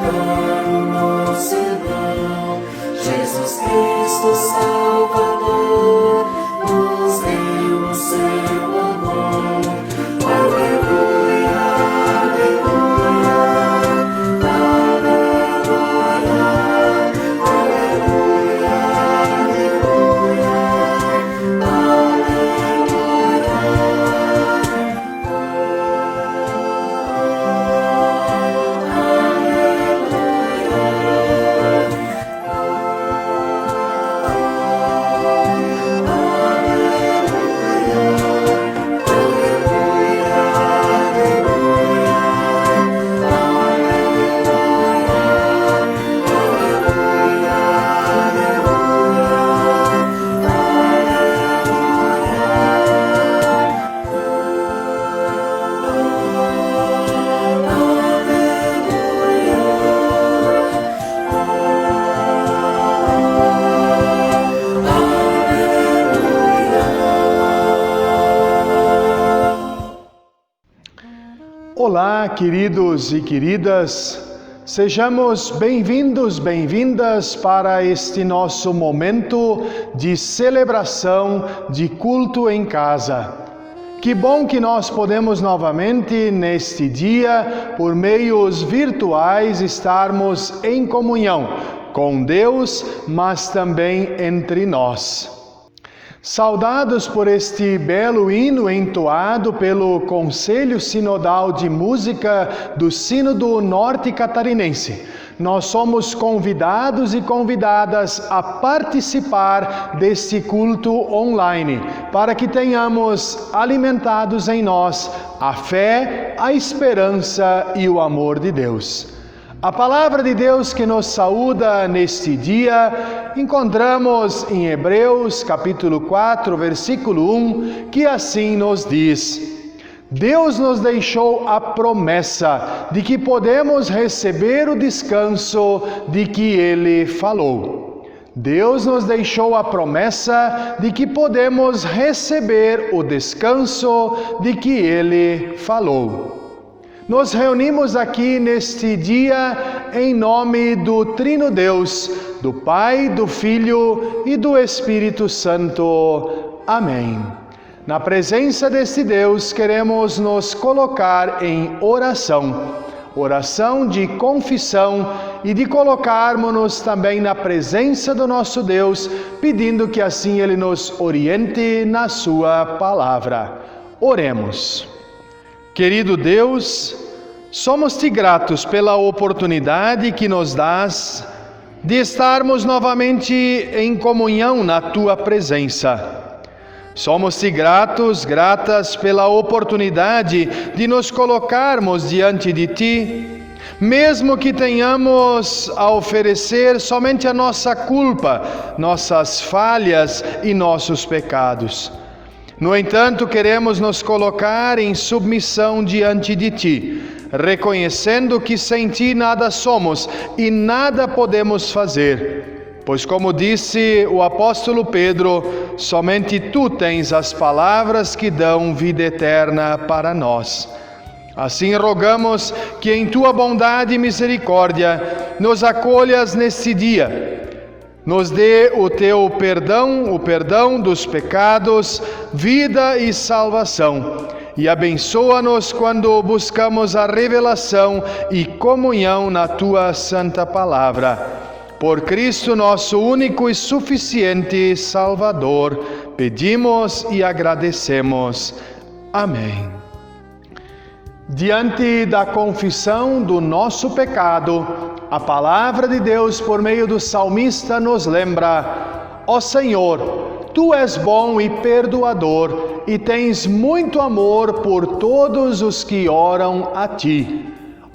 é o nosso irmão. Jesus Cristo Salvador nos deu o seu amor. Aleluia, aleluia, aleluia, aleluia, Olá, queridos e queridas, sejamos bem-vindos, bem-vindas para este nosso momento de celebração de culto em casa. Que bom que nós podemos novamente, neste dia, por meios virtuais, estarmos em comunhão com Deus, mas também entre nós. Saudados por este belo hino entoado pelo Conselho Sinodal de Música do Sínodo Norte Catarinense, nós somos convidados e convidadas a participar deste culto online, para que tenhamos alimentados em nós a fé, a esperança e o amor de Deus. A palavra de Deus que nos saúda neste dia, encontramos em Hebreus capítulo 4, versículo 1, que assim nos diz: Deus nos deixou a promessa de que podemos receber o descanso de que Ele falou. Deus nos deixou a promessa de que podemos receber o descanso de que Ele falou. Nos reunimos aqui neste dia em nome do Trino Deus, do Pai, do Filho e do Espírito Santo. Amém. Na presença deste Deus, queremos nos colocar em oração. Oração de confissão e de colocarmos-nos também na presença do nosso Deus, pedindo que assim Ele nos oriente na sua palavra. Oremos. Querido Deus, somos-te gratos pela oportunidade que nos dás de estarmos novamente em comunhão na tua presença. Somos-te gratas pela oportunidade de nos colocarmos diante de ti, mesmo que tenhamos a oferecer somente a nossa culpa, nossas falhas e nossos pecados. No entanto, queremos nos colocar em submissão diante de ti, reconhecendo que sem ti nada somos e nada podemos fazer. Pois, como disse o apóstolo Pedro, somente tu tens as palavras que dão vida eterna para nós. Assim rogamos que em tua bondade e misericórdia nos acolhas neste dia. Nos dê o teu perdão, o perdão dos pecados, vida e salvação. E abençoa-nos quando buscamos a revelação e comunhão na tua santa palavra. Por Cristo, nosso único e suficiente Salvador, pedimos e agradecemos. Amém. Diante da confissão do nosso pecado, a palavra de Deus, por meio do salmista, nos lembra: ó Senhor, tu és bom e perdoador, e tens muito amor por todos os que oram a ti.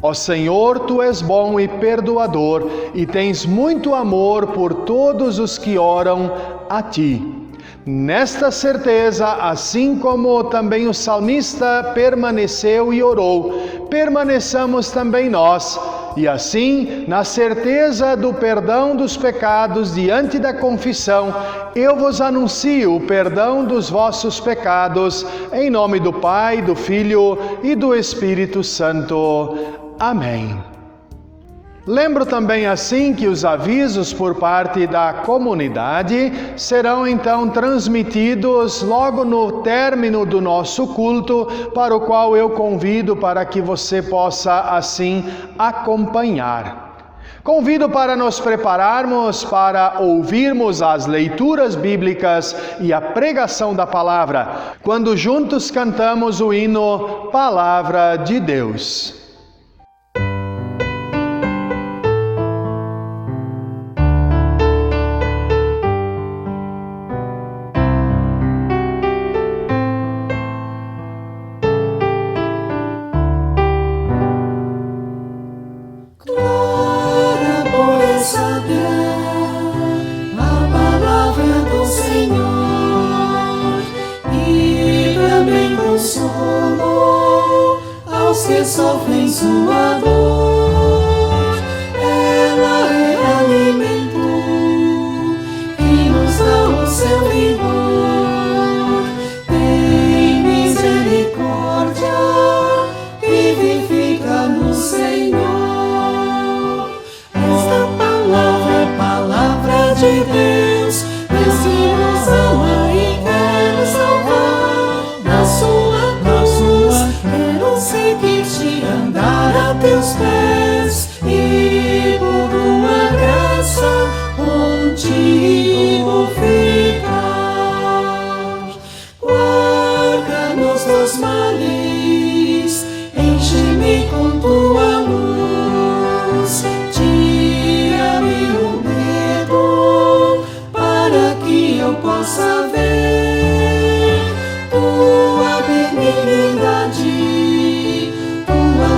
Ó Senhor, tu és bom e perdoador, e tens muito amor por todos os que oram a ti. Nesta certeza, assim como também o salmista permaneceu e orou, permaneçamos também nós. E assim, na certeza do perdão dos pecados diante da confissão, eu vos anuncio o perdão dos vossos pecados, em nome do Pai, do Filho e do Espírito Santo. Amém. Lembro também assim que os avisos por parte da comunidade serão então transmitidos logo no término do nosso culto, para o qual eu convido para que você possa assim acompanhar. Convido para nos prepararmos para ouvirmos as leituras bíblicas e a pregação da palavra, quando juntos cantamos o hino Palavra de Deus. Que sofrem sua dor, ela é alimento e nos dá o seu vigor. Tem misericórdia, vivifica no Senhor. Esta palavra é palavra de Deus, Deus que nos ama e quer nos salvar. Na sua cruz, quero seguir-te, andar a teus pés e por tua graça contigo ficar. Guarda-nos dos males, enche-me com tua luz, tira-me o medo para que eu possa ver tua benignidade,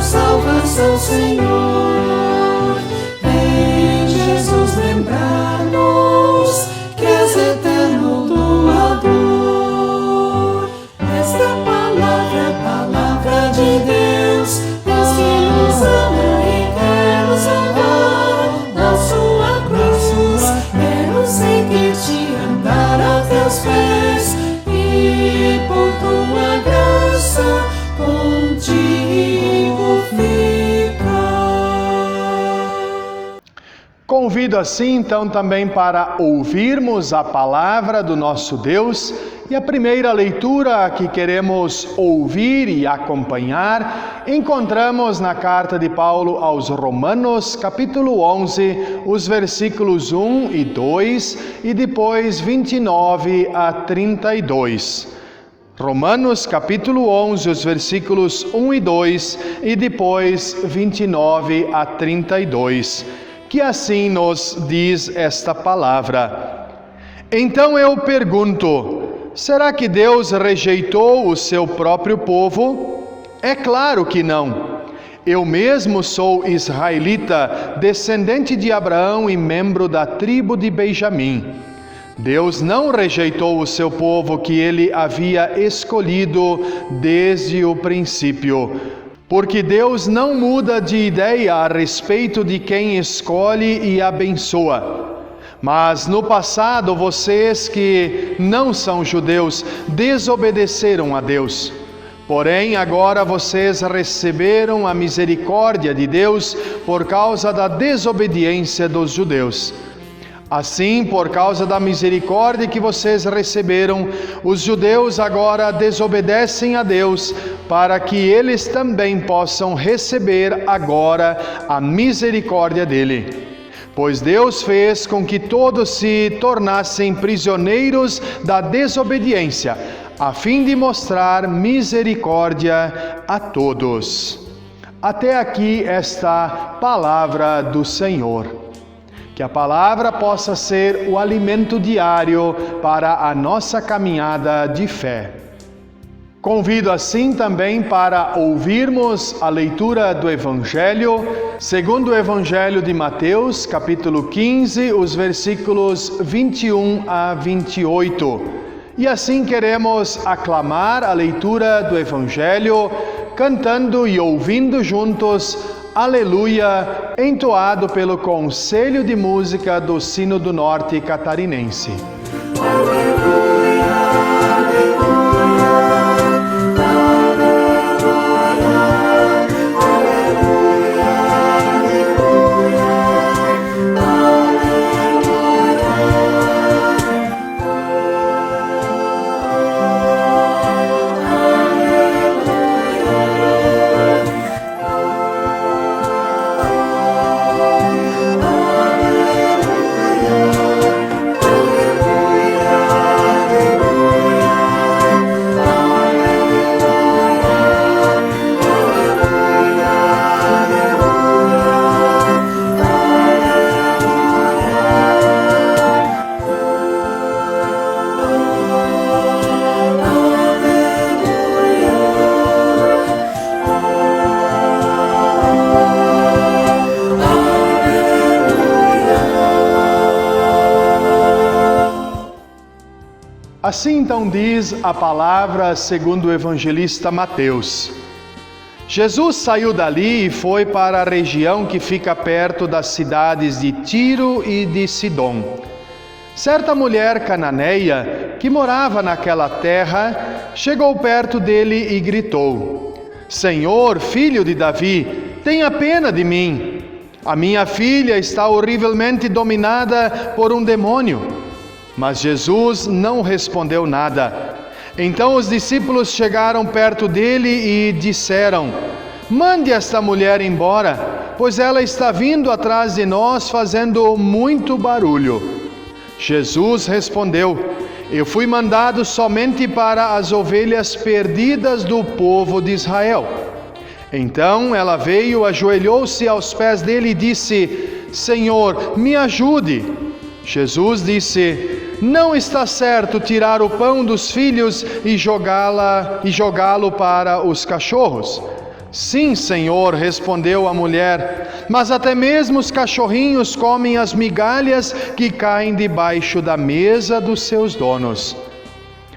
salvação, Senhor. Vem, Jesus, lembrar-nos que és eterno doador. Esta palavra é palavra de Deus, Deus que nos ama e quer nos salvar. Na sua cruz, quero seguir-te, andar a teus pés e por tua graça contigo ficar. Convido assim então também para ouvirmos a palavra do nosso Deus, e a primeira leitura que queremos ouvir e acompanhar encontramos na carta de Paulo aos Romanos, capítulo 11, os versículos 1 e 2 e depois 29 a 32. Romanos capítulo 11, os versículos 1 e 2 e depois 29 a 32, que assim nos diz esta palavra. Então eu pergunto, será que Deus rejeitou o seu próprio povo? É claro que não. Eu mesmo sou israelita, descendente de Abraão e membro da tribo de Benjamim. Deus não rejeitou o seu povo que ele havia escolhido desde o princípio, porque Deus não muda de ideia a respeito de quem escolhe e abençoa. Mas no passado, vocês que não são judeus desobedeceram a Deus. Porém, agora vocês receberam a misericórdia de Deus por causa da desobediência dos judeus. Assim, por causa da misericórdia que vocês receberam, os judeus agora desobedecem a Deus, para que eles também possam receber agora a misericórdia dele. Pois Deus fez com que todos se tornassem prisioneiros da desobediência, a fim de mostrar misericórdia a todos. Até aqui esta palavra do Senhor. Que a palavra possa ser o alimento diário para a nossa caminhada de fé. Convido assim também para ouvirmos a leitura do Evangelho, segundo o Evangelho de Mateus, capítulo 15, os versículos 21 a 28. E assim queremos aclamar a leitura do Evangelho, cantando e ouvindo juntos Aleluia, entoado pelo Conselho de Música do Sino do Norte Catarinense. Aleluia, aleluia, aleluia, aleluia. Assim então diz a palavra segundo o evangelista Mateus. Jesus saiu dali e foi para a região que fica perto das cidades de Tiro e de Sidom. Certa mulher cananeia, que morava naquela terra, chegou perto dele e gritou: Senhor, filho de Davi, tenha pena de mim. A minha filha está horrivelmente dominada por um demônio. Mas Jesus não respondeu nada. Então os discípulos chegaram perto dele e disseram: Mande esta mulher embora, pois ela está vindo atrás de nós fazendo muito barulho. Jesus respondeu: Eu fui mandado somente para as ovelhas perdidas do povo de Israel. Então ela veio, ajoelhou-se aos pés dele e disse: Senhor, me ajude. Jesus disse: Não está certo tirar o pão dos filhos e jogá-lo para os cachorros. Sim, Senhor, respondeu a mulher, mas até mesmo os cachorrinhos comem as migalhas que caem debaixo da mesa dos seus donos.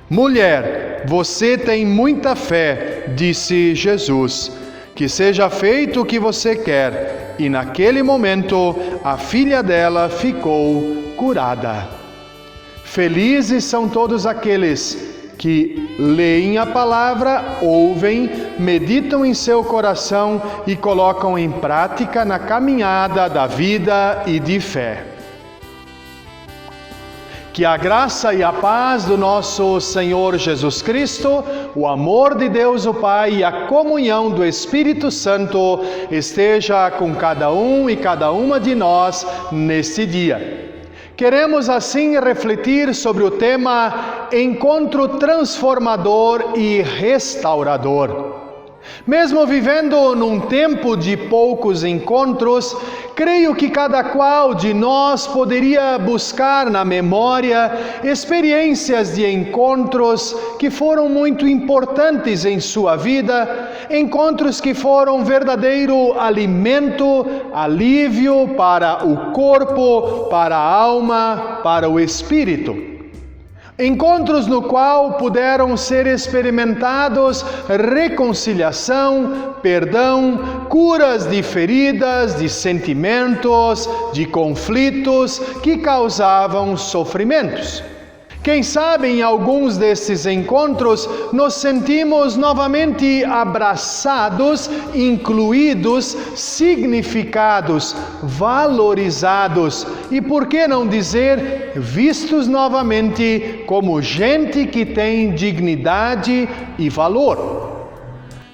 Mulher, você tem muita fé, disse Jesus. Que seja feito o que você quer. E naquele momento, a filha dela ficou curada. Felizes são todos aqueles que leem a palavra, ouvem, meditam em seu coração e colocam em prática na caminhada da vida e de fé. Que a graça e a paz do nosso Senhor Jesus Cristo, o amor de Deus o Pai e a comunhão do Espírito Santo esteja com cada um e cada uma de nós neste dia. Queremos assim refletir sobre o tema Encontro Transformador e Restaurador. Mesmo vivendo num tempo de poucos encontros, creio que cada qual de nós poderia buscar na memória experiências de encontros que foram muito importantes em sua vida, encontros que foram verdadeiro alimento, alívio para o corpo, para a alma, para o espírito. Encontros no qual puderam ser experimentados reconciliação, perdão, curas de feridas, de sentimentos, de conflitos que causavam sofrimentos. Quem sabe em alguns desses encontros nos sentimos novamente abraçados, incluídos, significados, valorizados e, por que não dizer, vistos novamente como gente que tem dignidade e valor.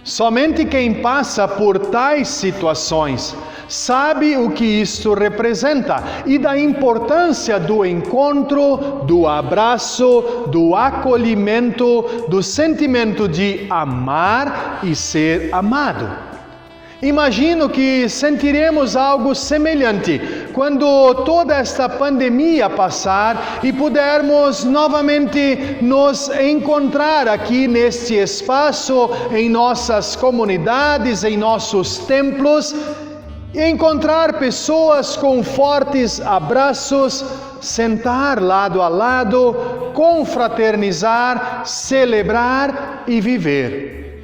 Somente quem passa por tais situações sabe o que isto representa e da importância do encontro, do abraço, do acolhimento, do sentimento de amar e ser amado. Imagino que sentiremos algo semelhante quando toda esta pandemia passar e pudermos novamente nos encontrar aqui neste espaço, em nossas comunidades, em nossos templos, e encontrar pessoas com fortes abraços, sentar lado a lado, confraternizar, celebrar e viver.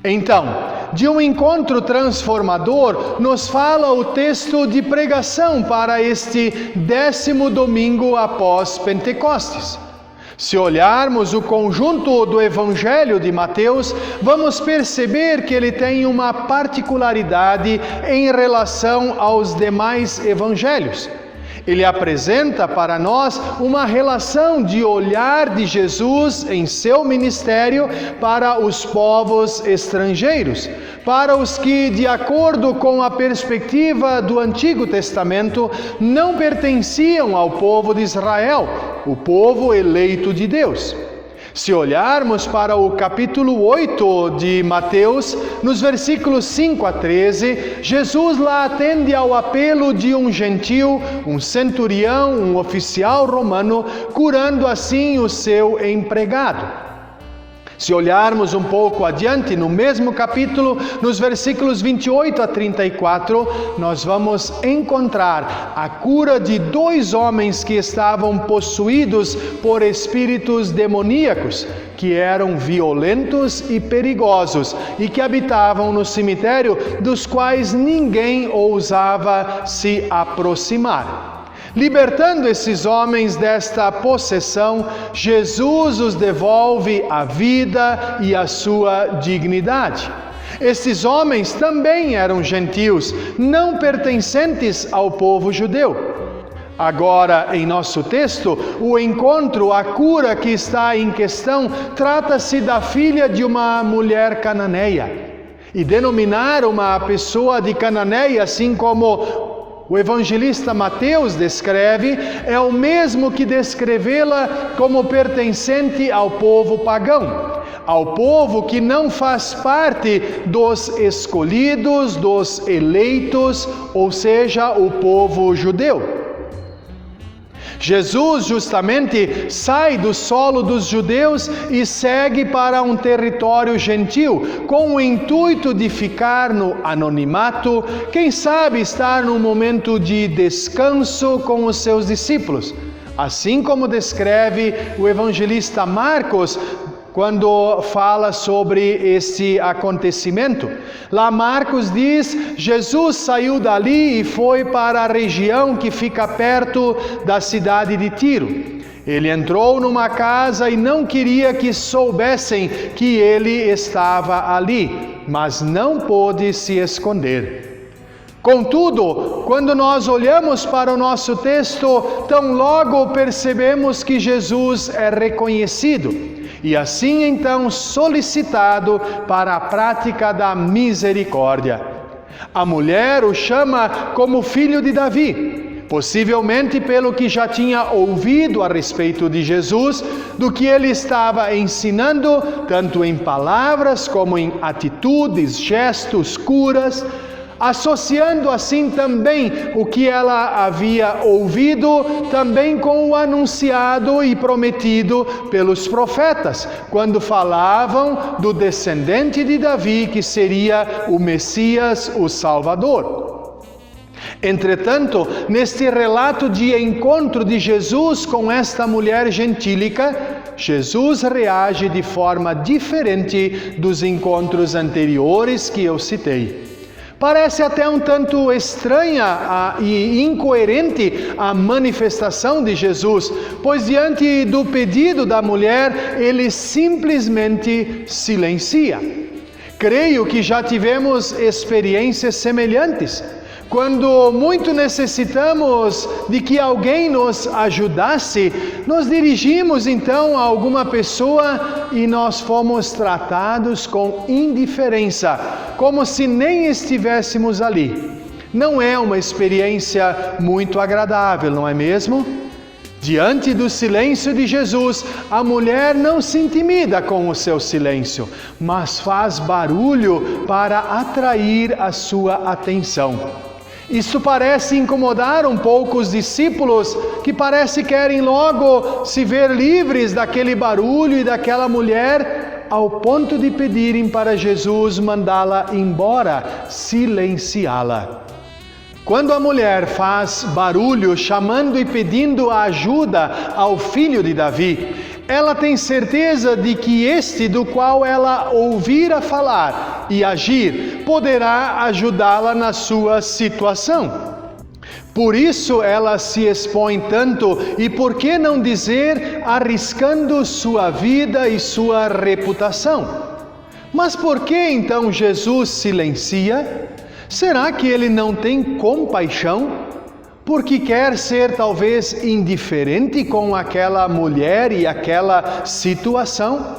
Então, de um encontro transformador, nos fala o texto de pregação para este 10º domingo após Pentecostes. Se olharmos o conjunto do Evangelho de Mateus, vamos perceber que ele tem uma particularidade em relação aos demais evangelhos. Ele apresenta para nós uma relação de olhar de Jesus em seu ministério para os povos estrangeiros, para os que, de acordo com a perspectiva do Antigo Testamento, não pertenciam ao povo de Israel, o povo eleito de Deus. Se olharmos para o capítulo 8 de Mateus, nos versículos 5 a 13, Jesus lá atende ao apelo de um gentil, um centurião, um oficial romano, curando assim o seu empregado. Se olharmos um pouco adiante, no mesmo capítulo, nos versículos 28 a 34, nós vamos encontrar a cura de 2 homens que estavam possuídos por espíritos demoníacos, que eram violentos e perigosos e que habitavam no cemitério, dos quais ninguém ousava se aproximar. Libertando esses homens desta possessão, Jesus os devolve à vida e à sua dignidade. Esses homens também eram gentios, não pertencentes ao povo judeu. Agora, em nosso texto, o encontro, a cura que está em questão, trata-se da filha de uma mulher cananeia. E denominar uma pessoa de Cananeia, assim como o evangelista Mateus descreve, é o mesmo que descrevê-la como pertencente ao povo pagão, ao povo que não faz parte dos escolhidos, dos eleitos, ou seja, o povo judeu. Jesus justamente sai do solo dos judeus e segue para um território gentil, com o intuito de ficar no anonimato, quem sabe estar num momento de descanso com os seus discípulos. Assim como descreve o evangelista Marcos, quando fala sobre este acontecimento. Lá Marcos diz: Jesus saiu dali e foi para a região que fica perto da cidade de Tiro. Ele entrou numa casa e não queria que soubessem que ele estava ali, mas não pôde se esconder. Contudo, quando nós olhamos para o nosso texto, tão logo percebemos que Jesus é reconhecido. E assim então solicitado para a prática da misericórdia. A mulher o chama como filho de Davi, possivelmente pelo que já tinha ouvido a respeito de Jesus, do que ele estava ensinando, tanto em palavras como em atitudes, gestos, curas, associando assim também o que ela havia ouvido também com o anunciado e prometido pelos profetas, quando falavam do descendente de Davi, que seria o Messias, o Salvador. Entretanto, neste relato de encontro de Jesus com esta mulher gentílica, Jesus reage de forma diferente dos encontros anteriores que eu citei. Parece até um tanto estranha e incoerente a manifestação de Jesus, pois diante do pedido da mulher, ele simplesmente silencia. Creio que já tivemos experiências semelhantes. Quando muito necessitamos de que alguém nos ajudasse, nos dirigimos então a alguma pessoa e nós fomos tratados com indiferença, como se nem estivéssemos ali. Não é uma experiência muito agradável, não é mesmo? Diante do silêncio de Jesus, a mulher não se intimida com o seu silêncio, mas faz barulho para atrair a sua atenção. Isso parece incomodar um pouco os discípulos, que parece querem logo se ver livres daquele barulho e daquela mulher, ao ponto de pedirem para Jesus mandá-la embora, silenciá-la. Quando a mulher faz barulho chamando e pedindo ajuda ao filho de Davi, ela tem certeza de que este do qual ela ouvira falar e agir poderá ajudá-la na sua situação. Por isso ela se expõe tanto e, por que não dizer, arriscando sua vida e sua reputação. Mas por que então Jesus silencia? Será que ele não tem compaixão? Porque quer ser talvez indiferente com aquela mulher e aquela situação?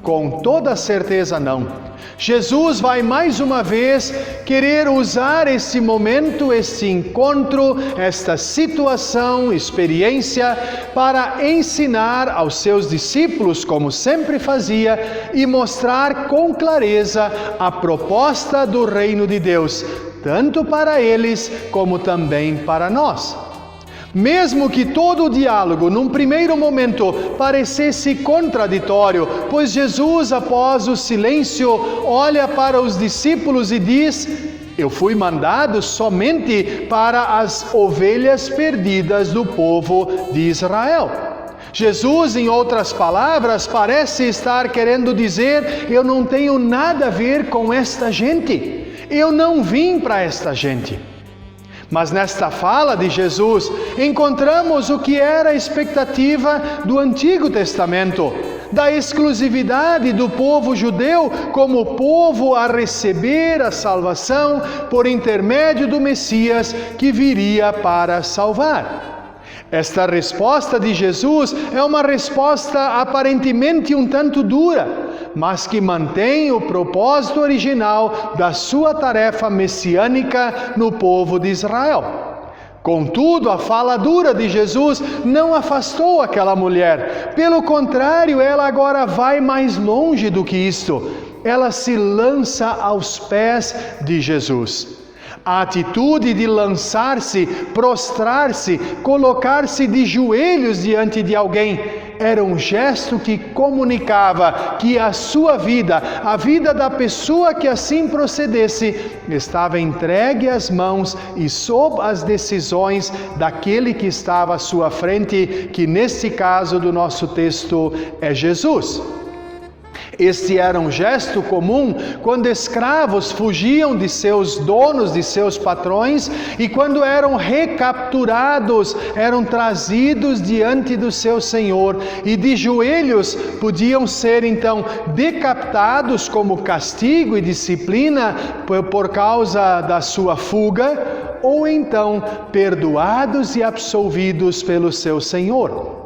Com toda certeza não. Jesus vai mais uma vez querer usar esse momento, esse encontro, esta situação, experiência, para ensinar aos seus discípulos, como sempre fazia, e mostrar com clareza a proposta do reino de Deus, tanto para eles como também para nós. Mesmo que todo o diálogo, num primeiro momento, parecesse contraditório, pois Jesus, após o silêncio, olha para os discípulos e diz: eu fui mandado somente para as ovelhas perdidas do povo de Israel. Jesus, em outras palavras, parece estar querendo dizer: eu não tenho nada a ver com esta gente, eu não vim para esta gente. Mas nesta fala de Jesus, encontramos o que era a expectativa do Antigo Testamento, da exclusividade do povo judeu como povo a receber a salvação por intermédio do Messias que viria para salvar. Esta resposta de Jesus é uma resposta aparentemente um tanto dura, mas que mantém o propósito original da sua tarefa messiânica no povo de Israel. Contudo, a fala dura de Jesus não afastou aquela mulher. Pelo contrário, ela agora vai mais longe do que isto. Ela se lança aos pés de Jesus. A atitude de lançar-se, prostrar-se, colocar-se de joelhos diante de alguém, era um gesto que comunicava que a sua vida, a vida da pessoa que assim procedesse, estava entregue às mãos e sob as decisões daquele que estava à sua frente, que neste caso do nosso texto é Jesus. Este era um gesto comum quando escravos fugiam de seus donos, de seus patrões, e quando eram recapturados, eram trazidos diante do seu senhor, e de joelhos podiam ser então decapitados como castigo e disciplina por causa da sua fuga, ou então perdoados e absolvidos pelo seu senhor.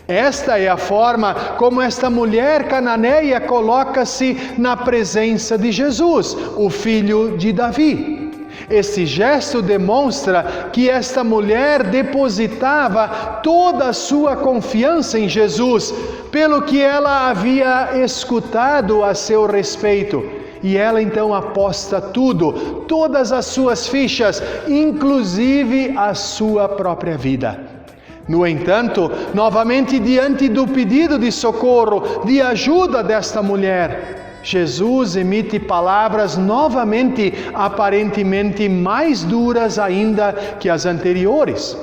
Esta é a forma como esta mulher cananeia coloca-se na presença de Jesus, o filho de Davi. Este gesto demonstra que esta mulher depositava toda a sua confiança em Jesus, pelo que ela havia escutado a seu respeito. E ela então aposta tudo, todas as suas fichas, inclusive a sua própria vida. No entanto, novamente diante do pedido de socorro, de ajuda desta mulher, Jesus emite palavras novamente aparentemente mais duras ainda que as anteriores.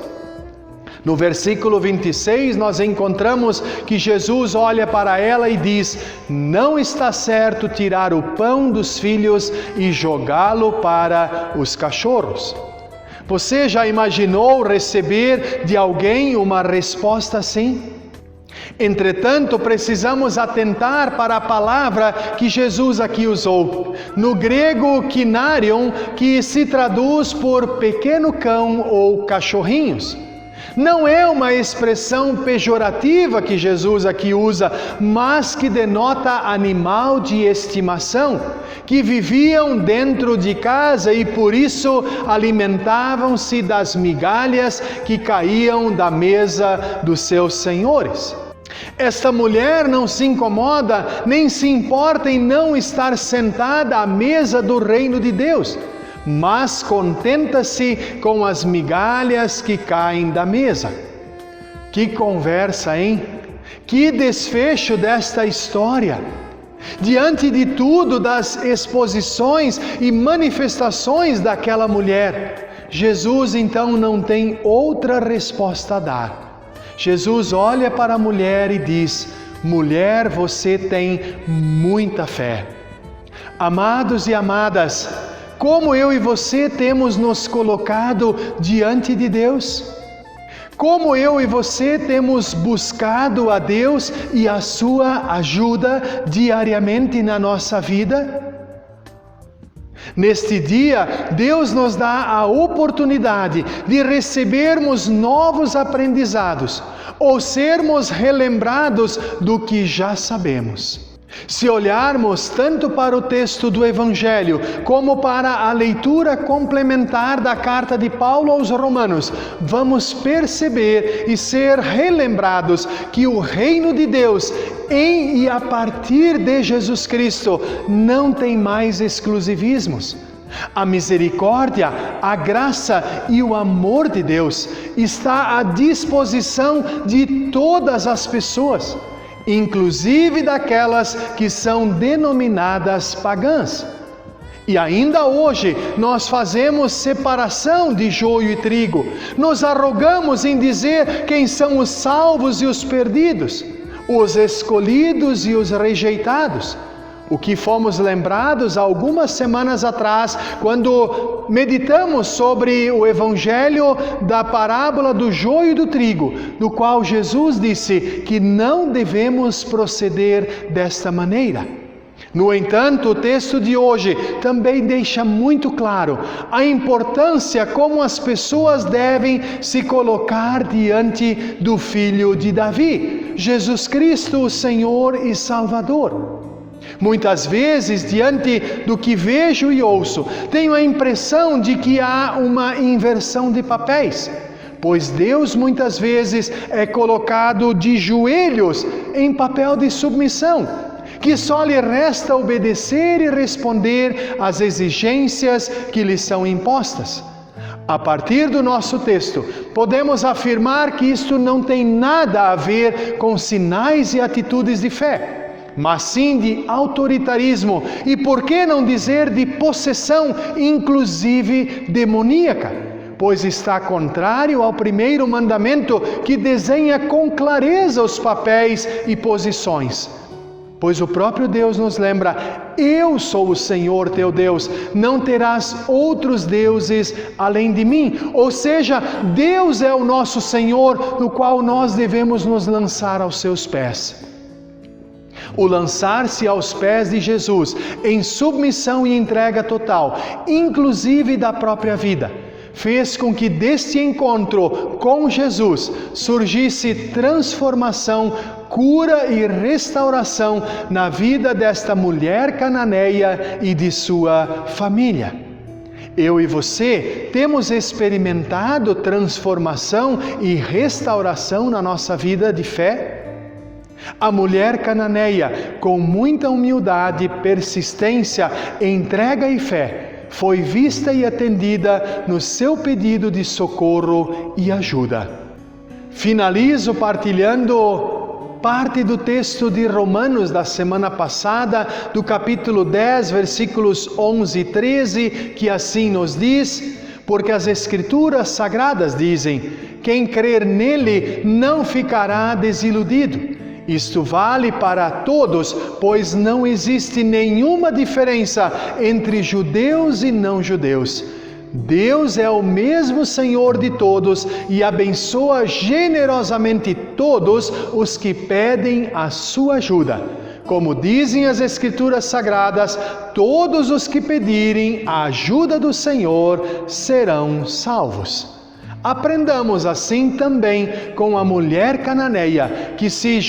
No versículo 26, nós encontramos que Jesus olha para ela e diz: não está certo tirar o pão dos filhos e jogá-lo para os cachorros. Você já imaginou receber de alguém uma resposta assim? Entretanto, precisamos atentar para a palavra que Jesus aqui usou. No grego, kinarion, que se traduz por pequeno cão ou cachorrinhos. Não é uma expressão pejorativa que Jesus aqui usa, mas que denota animal de estimação, que viviam dentro de casa e por isso alimentavam-se das migalhas que caíam da mesa dos seus senhores. Esta mulher não se incomoda, nem se importa em não estar sentada à mesa do reino de Deus, mas contenta-se com as migalhas que caem da mesa. Que conversa, hein? Que desfecho desta história! Diante de tudo, das exposições e manifestações daquela mulher, Jesus então não tem outra resposta a dar. Jesus olha para a mulher e diz: mulher, você tem muita fé. Amados e amadas, como eu e você temos nos colocado diante de Deus? Como eu e você temos buscado a Deus e a sua ajuda diariamente na nossa vida? Neste dia, Deus nos dá a oportunidade de recebermos novos aprendizados ou sermos relembrados do que já sabemos. Se olharmos tanto para o texto do Evangelho como para a leitura complementar da carta de Paulo aos Romanos, vamos perceber e ser relembrados que o reino de Deus em e a partir de Jesus Cristo não tem mais exclusivismos. A misericórdia, a graça e o amor de Deus está à disposição de todas as pessoas, inclusive daquelas que são denominadas pagãs. E ainda hoje nós fazemos separação de joio e trigo, nos arrogamos em dizer quem são os salvos e os perdidos, os escolhidos e os rejeitados. O que fomos lembrados algumas semanas atrás, quando meditamos sobre o Evangelho da parábola do joio e do trigo, no qual Jesus disse que não devemos proceder desta maneira. No entanto, o texto de hoje também deixa muito claro a importância como as pessoas devem se colocar diante do Filho de Davi, Jesus Cristo, o Senhor e Salvador. Muitas vezes, diante do que vejo e ouço, tenho a impressão de que há uma inversão de papéis, pois Deus muitas vezes é colocado de joelhos em papel de submissão, que só lhe resta obedecer e responder às exigências que lhe são impostas. A partir do nosso texto, podemos afirmar que isto não tem nada a ver com sinais e atitudes de fé, mas sim de autoritarismo e, por que não dizer, de possessão, inclusive demoníaca, pois está contrário ao primeiro mandamento, que desenha com clareza os papéis e posições. Pois o próprio Deus nos lembra: eu sou o Senhor teu Deus, não terás outros deuses além de mim. Ou seja, Deus é o nosso Senhor, no qual nós devemos nos lançar aos seus pés. O lançar-se aos pés de Jesus, em submissão e entrega total, inclusive da própria vida, fez com que deste encontro com Jesus surgisse transformação, cura e restauração na vida desta mulher cananeia e de sua família. Eu e você temos experimentado transformação e restauração na nossa vida de fé? A mulher cananeia, com muita humildade, persistência, entrega e fé, foi vista e atendida no seu pedido de socorro e ajuda. Finalizo partilhando parte do texto de Romanos da semana passada, do capítulo 10, versículos 11 e 13, que assim nos diz: porque as Escrituras Sagradas dizem: quem crer nele não ficará desiludido. Isto vale para todos, pois não existe nenhuma diferença entre judeus e não judeus. Deus é o mesmo Senhor de todos e abençoa generosamente todos os que pedem a sua ajuda. Como dizem as Escrituras Sagradas, todos os que pedirem a ajuda do Senhor serão salvos. Aprendamos assim também com a mulher cananeia, que se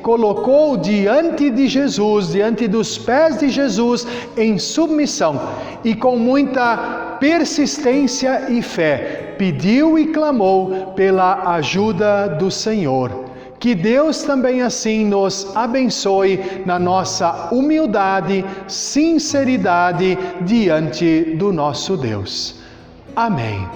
colocou diante de Jesus, diante dos pés de Jesus, em submissão e com muita persistência e fé, pediu e clamou pela ajuda do Senhor. Que Deus também assim nos abençoe na nossa humildade, sinceridade diante do nosso Deus. Amém.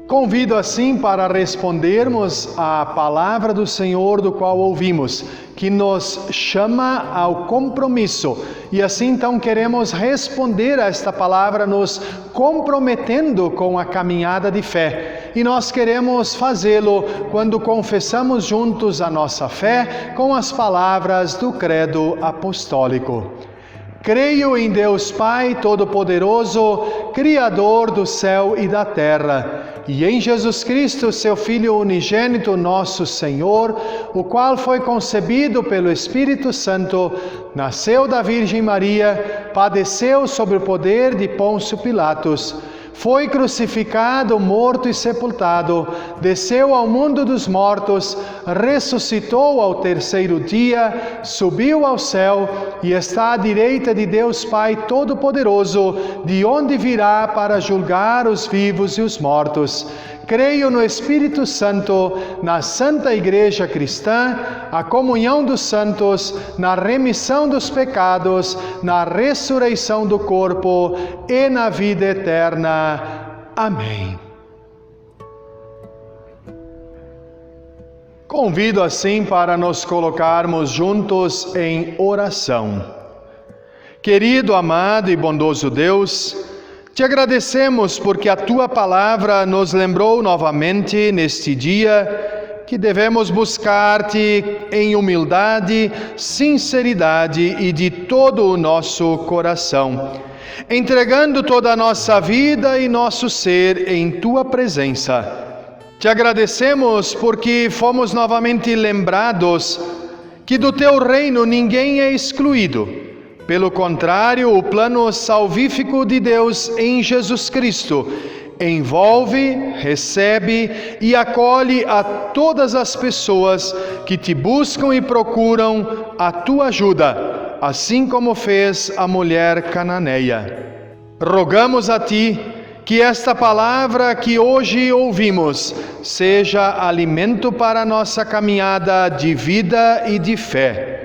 Convido assim para respondermos à palavra do Senhor do qual ouvimos, que nos chama ao compromisso. E assim então queremos responder a esta palavra nos comprometendo com a caminhada de fé. E nós queremos fazê-lo quando confessamos juntos a nossa fé com as palavras do credo apostólico. Creio em Deus Pai Todo-Poderoso, Criador do céu e da terra, e em Jesus Cristo, seu Filho unigênito, nosso Senhor, o qual foi concebido pelo Espírito Santo, nasceu da Virgem Maria, padeceu sob o poder de Pôncio Pilatos, foi crucificado, morto e sepultado, desceu ao mundo dos mortos, ressuscitou ao terceiro dia, subiu ao céu e está à direita de Deus Pai Todo-Poderoso, de onde virá para julgar os vivos e os mortos. Creio no Espírito Santo, na Santa Igreja Cristã, a comunhão dos santos, na remissão dos pecados, na ressurreição do corpo e na vida eterna. Amém. Convido assim para nos colocarmos juntos em oração. Querido, amado e bondoso Deus, te agradecemos porque a Tua Palavra nos lembrou novamente neste dia que devemos buscar-te em humildade, sinceridade e de todo o nosso coração, entregando toda a nossa vida e nosso ser em Tua presença. Te agradecemos porque fomos novamente lembrados que do Teu reino ninguém é excluído. Pelo contrário, o plano salvífico de Deus em Jesus Cristo envolve, recebe e acolhe a todas as pessoas que te buscam e procuram a tua ajuda, assim como fez a mulher cananeia. Rogamos a ti que esta palavra que hoje ouvimos seja alimento para a nossa caminhada de vida e de fé.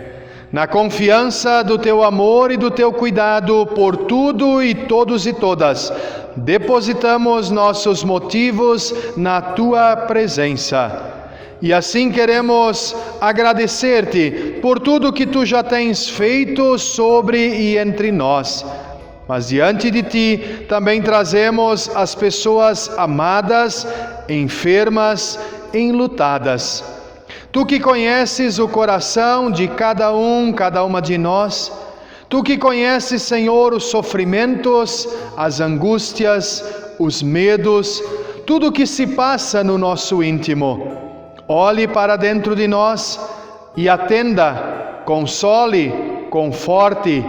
Na confiança do Teu amor e do Teu cuidado por tudo e todos e todas, depositamos nossos motivos na Tua presença. E assim queremos agradecer-te por tudo que Tu já tens feito sobre e entre nós. Mas diante de Ti também trazemos as pessoas amadas, enfermas, enlutadas. Tu que conheces o coração de cada uma de nós, Tu que conheces, Senhor, os sofrimentos, as angústias, os medos, tudo o que se passa no nosso íntimo. Olhe para dentro de nós e atenda, console, conforte,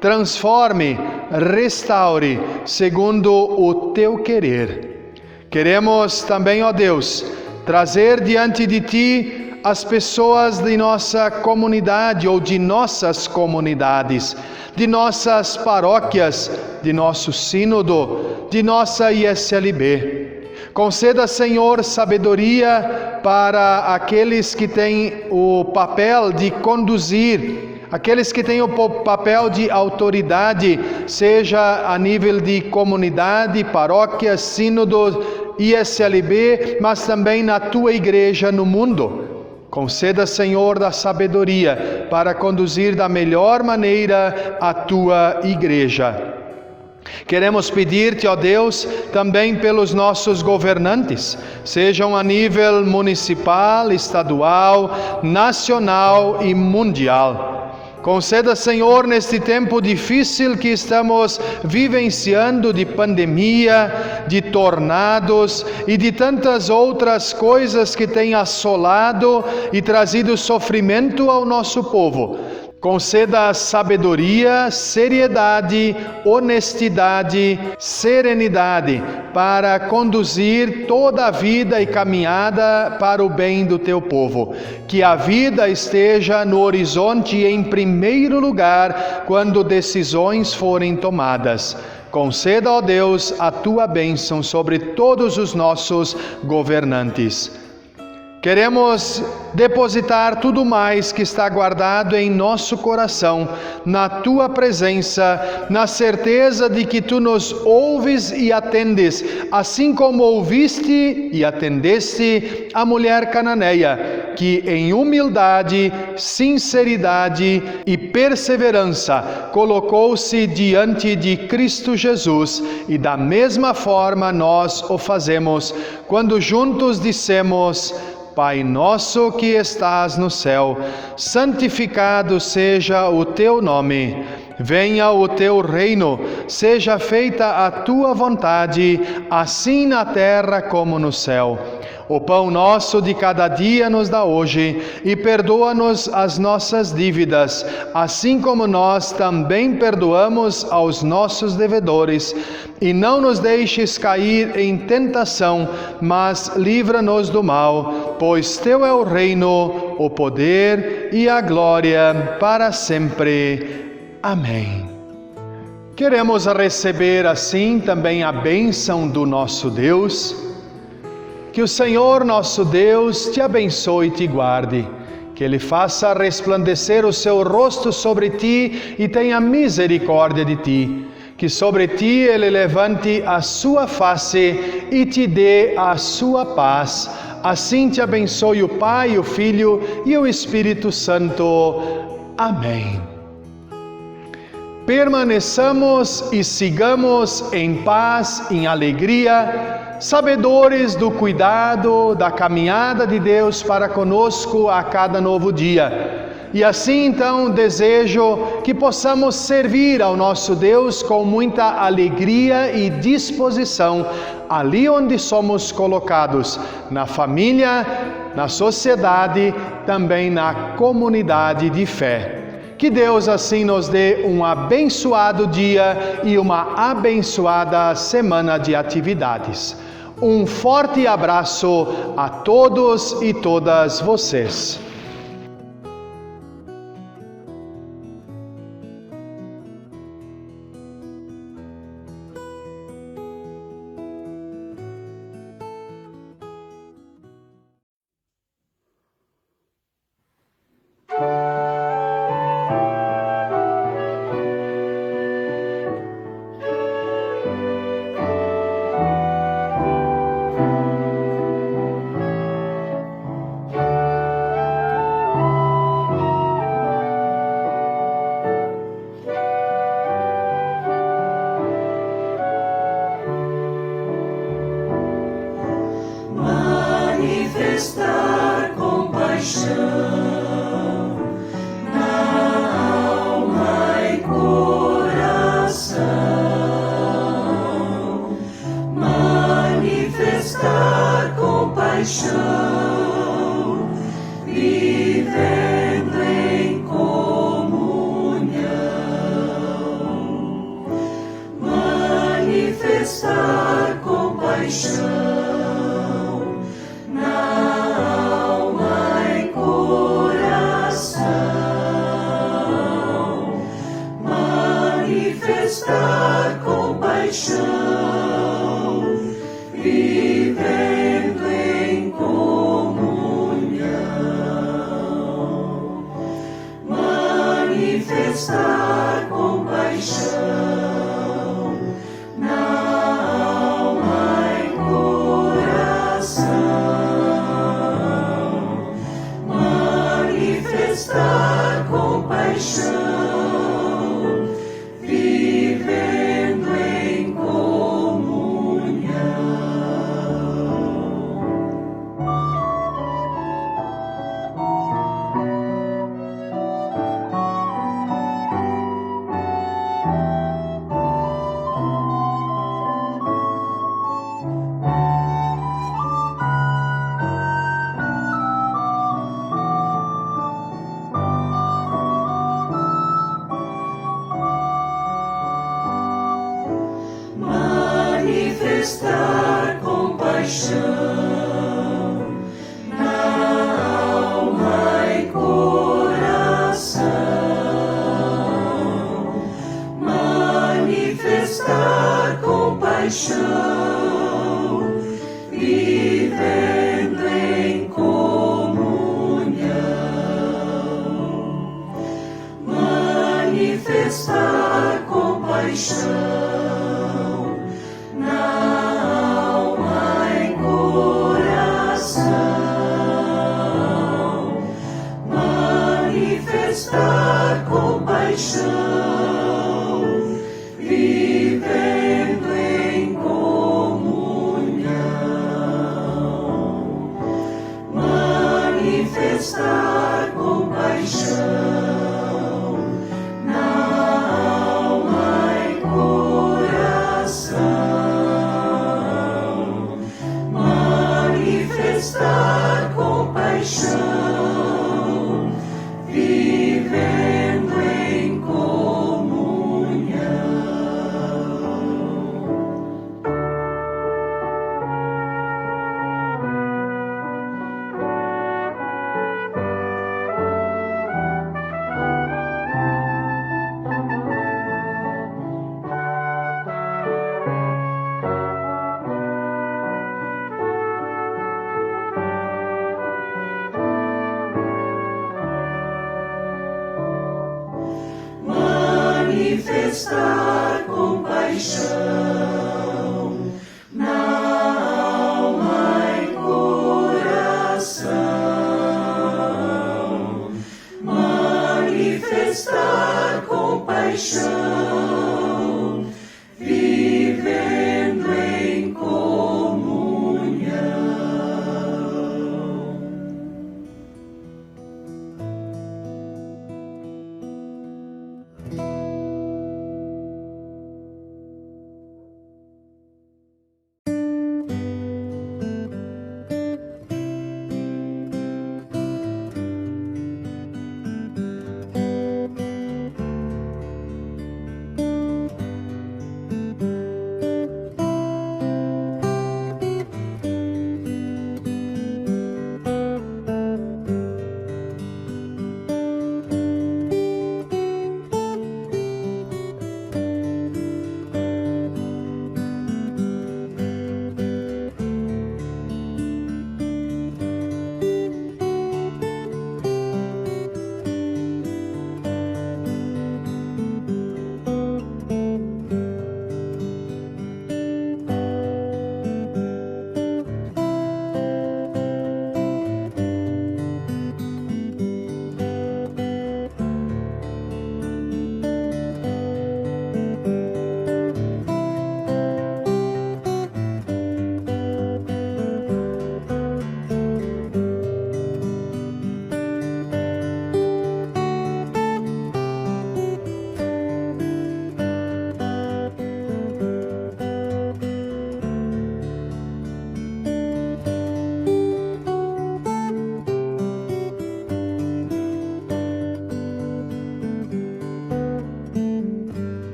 transforme, restaure, segundo o Teu querer. Queremos também, ó Deus, trazer diante de Ti as pessoas de nossa comunidade ou de nossas comunidades, de nossas paróquias, de nosso sínodo, de nossa ISLB. Conceda, Senhor, sabedoria para aqueles que têm o papel de conduzir, aqueles que têm o papel de autoridade, seja a nível de comunidade, paróquia, sínodo, ISLB, mas também na Tua igreja no mundo. Conceda, Senhor, da sabedoria para conduzir da melhor maneira a Tua igreja. Queremos pedir-te, ó Deus, também pelos nossos governantes, sejam a nível municipal, estadual, nacional e mundial. Conceda, Senhor, neste tempo difícil que estamos vivenciando de pandemia, de tornados e de tantas outras coisas que têm assolado e trazido sofrimento ao nosso povo. Conceda sabedoria, seriedade, honestidade, serenidade para conduzir toda a vida e caminhada para o bem do Teu povo. Que a vida esteja no horizonte em primeiro lugar quando decisões forem tomadas. Conceda, ó Deus, a Tua bênção sobre todos os nossos governantes. Queremos depositar tudo mais que está guardado em nosso coração, na Tua presença, na certeza de que Tu nos ouves e atendes, assim como ouviste e atendeste a mulher cananeia, que em humildade, sinceridade e perseverança colocou-se diante de Cristo Jesus, e da mesma forma nós o fazemos, quando juntos dissemos: Pai nosso que estás no céu, santificado seja o Teu nome. Venha o Teu reino, seja feita a Tua vontade, assim na terra como no céu. O pão nosso de cada dia nos dá hoje, e perdoa-nos as nossas dívidas, assim como nós também perdoamos aos nossos devedores. E não nos deixes cair em tentação, mas livra-nos do mal, pois Teu é o reino, o poder e a glória para sempre. Amém. Queremos receber assim também a bênção do nosso Deus. Que o Senhor nosso Deus te abençoe e te guarde. Que Ele faça resplandecer o seu rosto sobre ti e tenha misericórdia de ti. Que sobre ti Ele levante a sua face e te dê a sua paz. Assim te abençoe o Pai, o Filho e o Espírito Santo. Amém. Permaneçamos e sigamos em paz, em alegria, sabedores do cuidado, da caminhada de Deus para conosco a cada novo dia. E assim, então, desejo que possamos servir ao nosso Deus com muita alegria e disposição, ali onde somos colocados, na família, na sociedade, também na comunidade de fé. Que Deus assim nos dê um abençoado dia e uma abençoada semana de atividades. Um forte abraço a todos e todas vocês. Manifestar compaixão na alma e coração. Manifestar compaixão, vivendo em comunhão. Manifestar compaixão vivendo em comunhão. Manifestar compaixão na alma e coração. Manifestar compaixão. Manifestar compaixão na alma e coração. Manifestar compaixão, vivendo em comunhão. Manifestar compaixão vivendo em comunhão. Manifestar compaixão na alma e coração. Manifestar compaixão, vivendo em comunhão. manifestar compaixão na alma e coração, manifestar compaixão